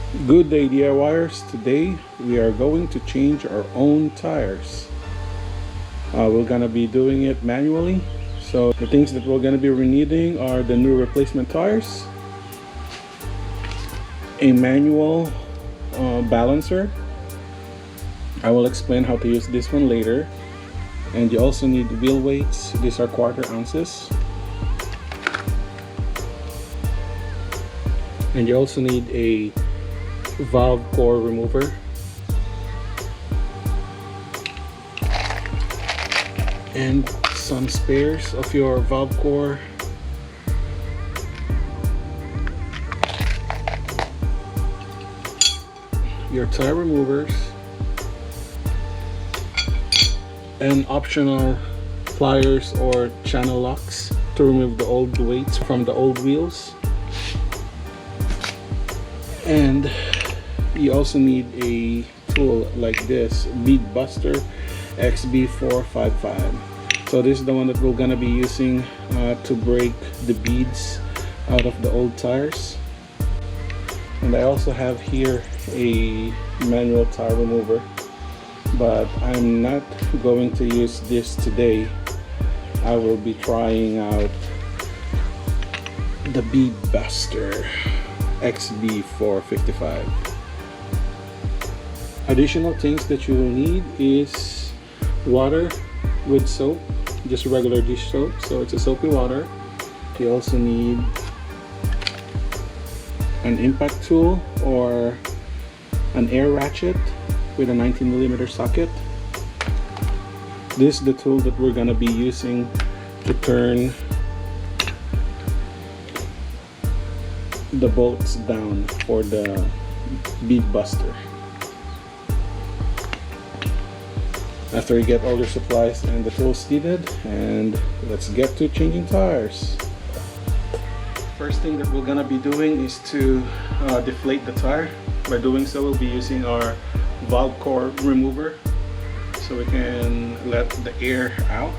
Good day, DIYers. Today we are going to change our own tires. We're gonna be doing it manually. So the things that we're gonna be needing are the new replacement tires, a manual balancer. I will explain how to use this one later. And you also need wheel weights. These are 1/4 ounces. And you also need a valve core remover, and some spares of your valve core, your tire removers, and optional pliers or channel locks to remove the old weights from the old wheels. And you also need a tool like this, Bead Buster XB455. So this is the one that we're gonna be using to break the beads out of the old tires. And I also have here a manual tire remover, but I'm not going to use this today. I will be trying out the Bead Buster XB455. Additional things that you will need is water with soap, just regular dish soap, so it's a soapy water. You also need an impact tool or an air ratchet with a 19mm socket. This is the tool that we're gonna be using to turn the bolts down for the Bead Buster. After you get all your supplies and the tools needed, and let's get to changing tires. First thing that we're gonna be doing is to deflate the tire. By doing so, we'll be using our valve core remover so we can let the air out.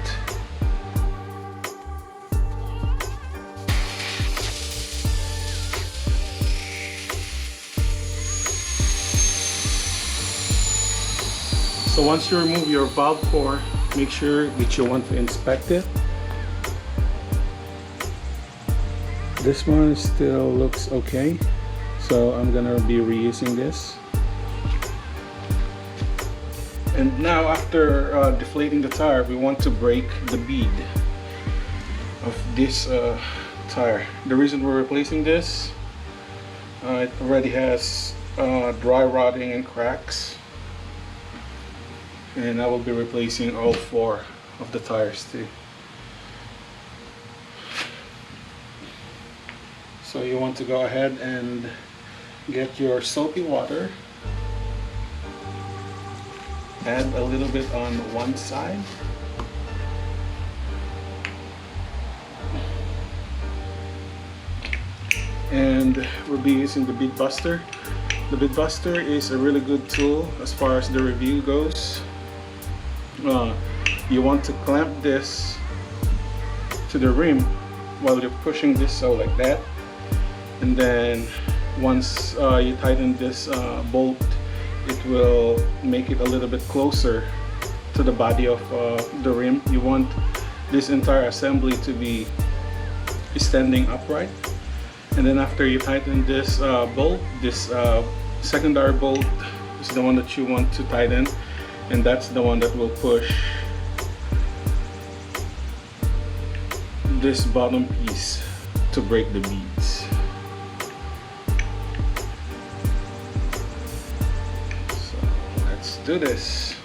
So once you remove your valve core, make sure that you want to inspect it. This one still looks okay, so I'm gonna be reusing this. And now after deflating the tire, we want to break the bead of this tire. The reason we're replacing this, it already has dry rotting and cracks. And I will be replacing all 4 of the tires too. So you want to go ahead and get your soapy water. Add a little bit on one side. And we'll be using the Bead Buster. The Bead Buster is a really good tool as far as the review goes. You want to clamp this to the rim while you're pushing this, so like that, and then once you tighten this bolt, it will make it a little bit closer to the body of the rim. You want this entire assembly to be standing upright, and then after you tighten this bolt, this secondary bolt is the one that you want to tighten, and that's the one that will push this bottom piece to break the beads. So let's do this.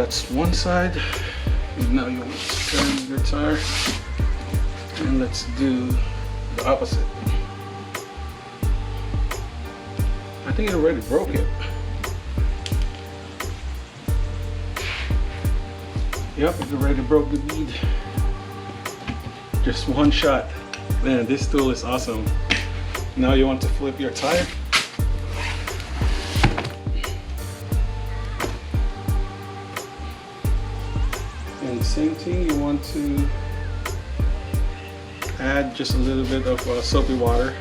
that's one side. And now you want to turn your tire, and let's do the opposite. I think it already broke it. Yep, it already broke the bead. Just one shot. Man, this tool is awesome. Now you want to flip your tire. And same thing, you want to add just a little bit of soapy water.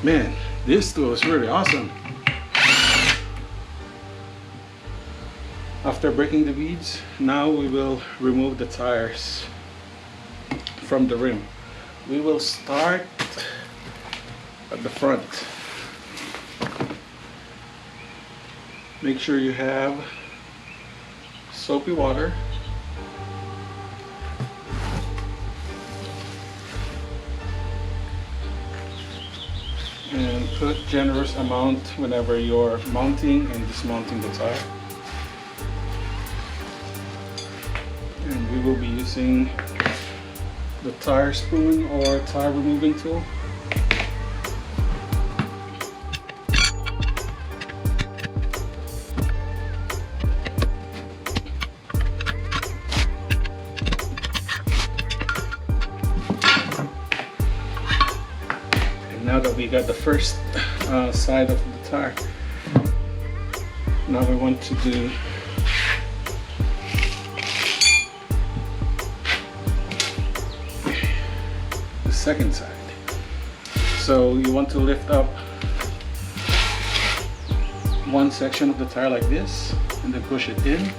Man, this tool is really awesome. After breaking the beads, now we will remove the tires from the rim. We will start at the front. Make sure you have soapy water. And put generous amount whenever you're mounting and dismounting the tire. And we will be using the tire spoon or tire removing tool. Now that we got the first side of the tire, now we want to do the second side. So you want to lift up one section of the tire like this and then push it in.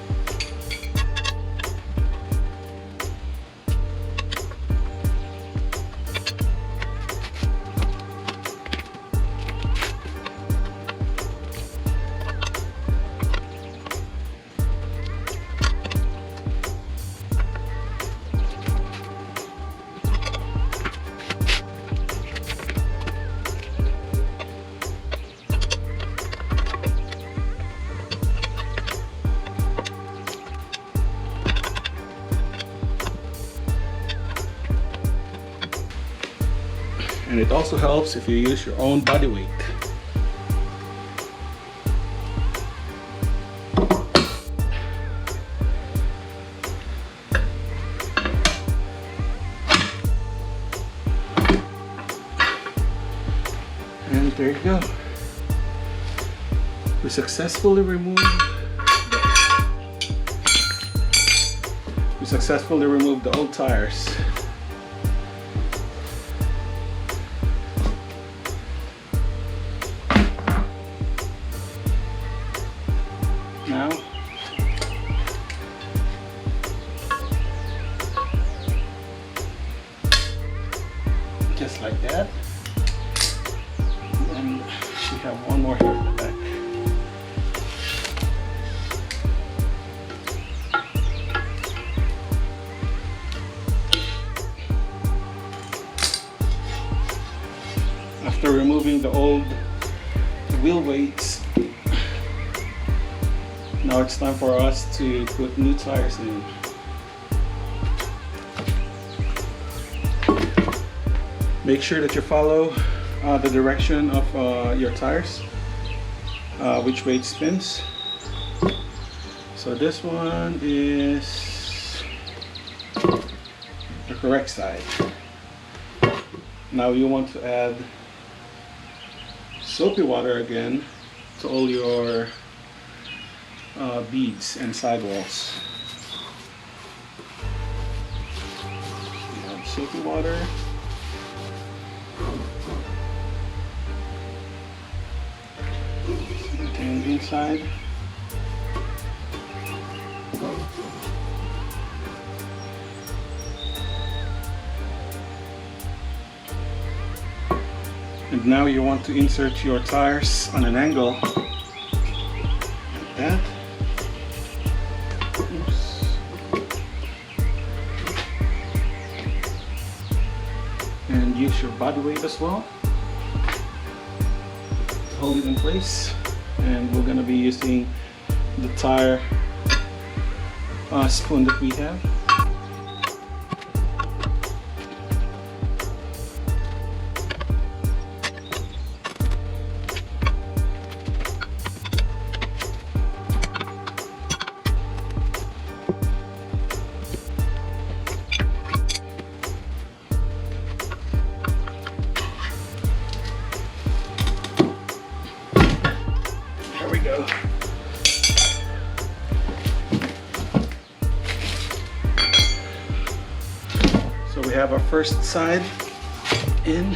And it also helps if you use your own body weight. And there you go. We successfully removed the old tires. Now, just like that. And we have one more here in the back. After removing the old wheel weights, now it's time for us to put new tires in. Make sure that you follow the direction of your tires, which way it spins. So this one is the correct side. Now you want to add soapy water again to all your beads and sidewalls. You have soapy water. And inside. And now you want to insert your tires on an angle like that. Oops. And use your body weight as well to hold it in place. And we're going to be using the tire spoon that we have. Go. So we have our first side in.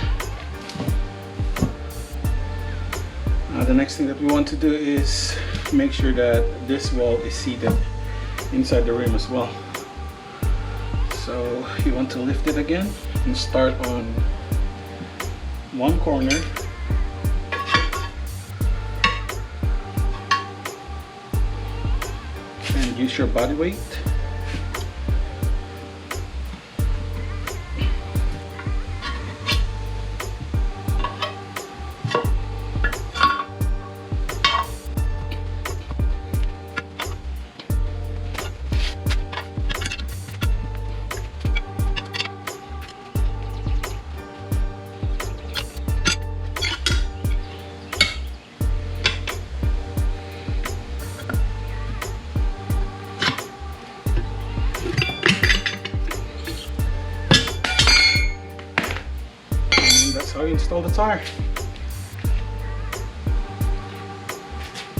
The next thing that we want to do is make sure that this wall is seated inside the rim as well. So you want to lift it again and start on one corner. Use your body weight. How you install the tire.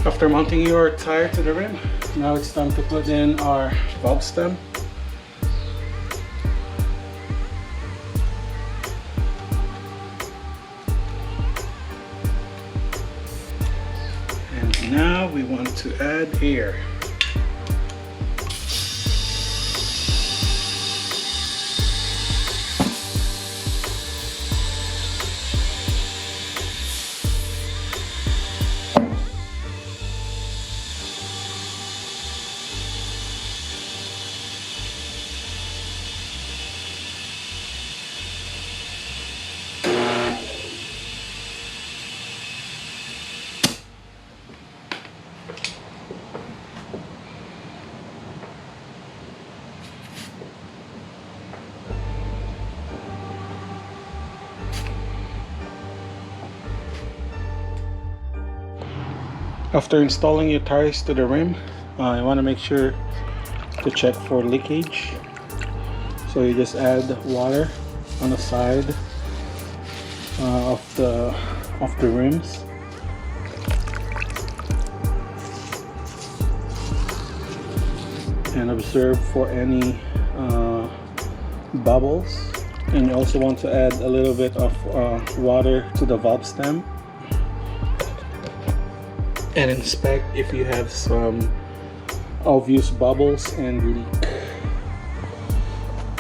After mounting your tire to the rim, now it's time to put in our valve stem. And now we want to add air. After installing your tires to the rim, you want to make sure to check for leakage. So you just add water on the side of the rims. And observe for any bubbles. And you also want to add a little bit of water to the valve stem. And inspect if you have some obvious bubbles and leak.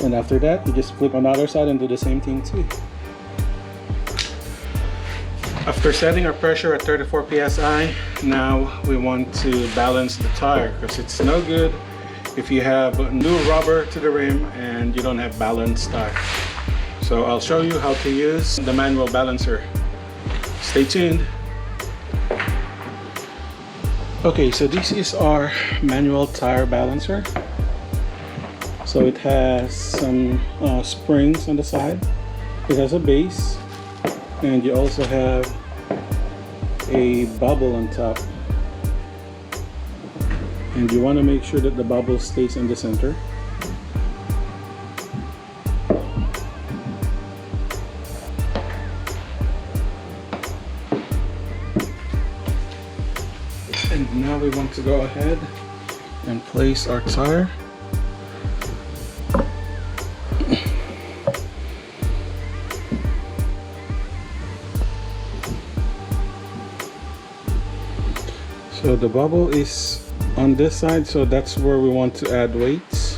And after that, you just flip on the other side and do the same thing too. After setting our pressure at 34 psi, now we want to balance the tire, because it's no good if you have new rubber to the rim and you don't have balanced tire. So I'll show you how to use the manual balancer. Stay tuned. Okay, so this is our manual tire balancer. So it has some springs on the side. It has a base, and you also have a bubble on top. And you want to make sure that the bubble stays in the center. And now we want to go ahead and place our tire. So the bubble is on this side, so that's where we want to add weights.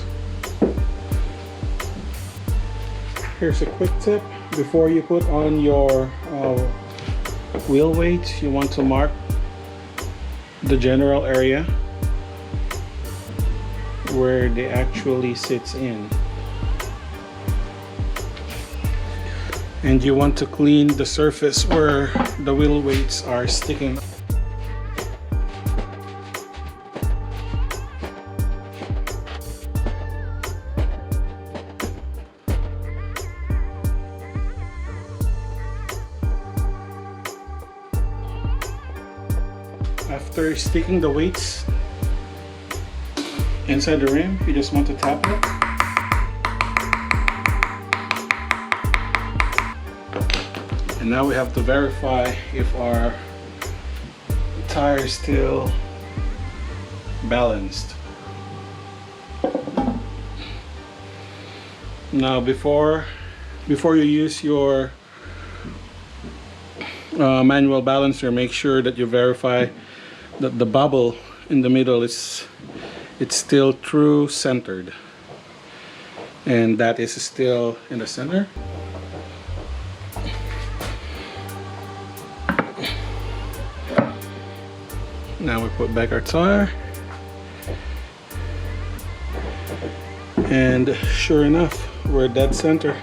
Here's a quick tip: before you put on your wheel weight, you want to mark the general area where they actually sits in, and you want to clean the surface where the wheel weights are sticking. After sticking the weights inside the rim, you just want to tap it. And now we have to verify if our tire is still balanced. Now before you use your manual balancer, make sure that you verify that the bubble in the middle it's still true centered, and that is still in the center. Now we put back our tire, and sure enough, we're dead center.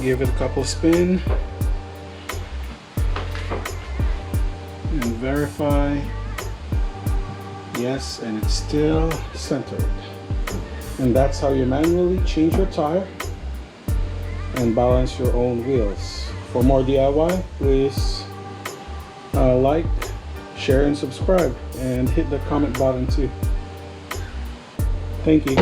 Give it a couple spin and verify. Yes, and it's still centered. And that's how you manually change your tire and balance your own wheels. For more DIY, please like, share, and subscribe, and hit the comment button too. Thank you.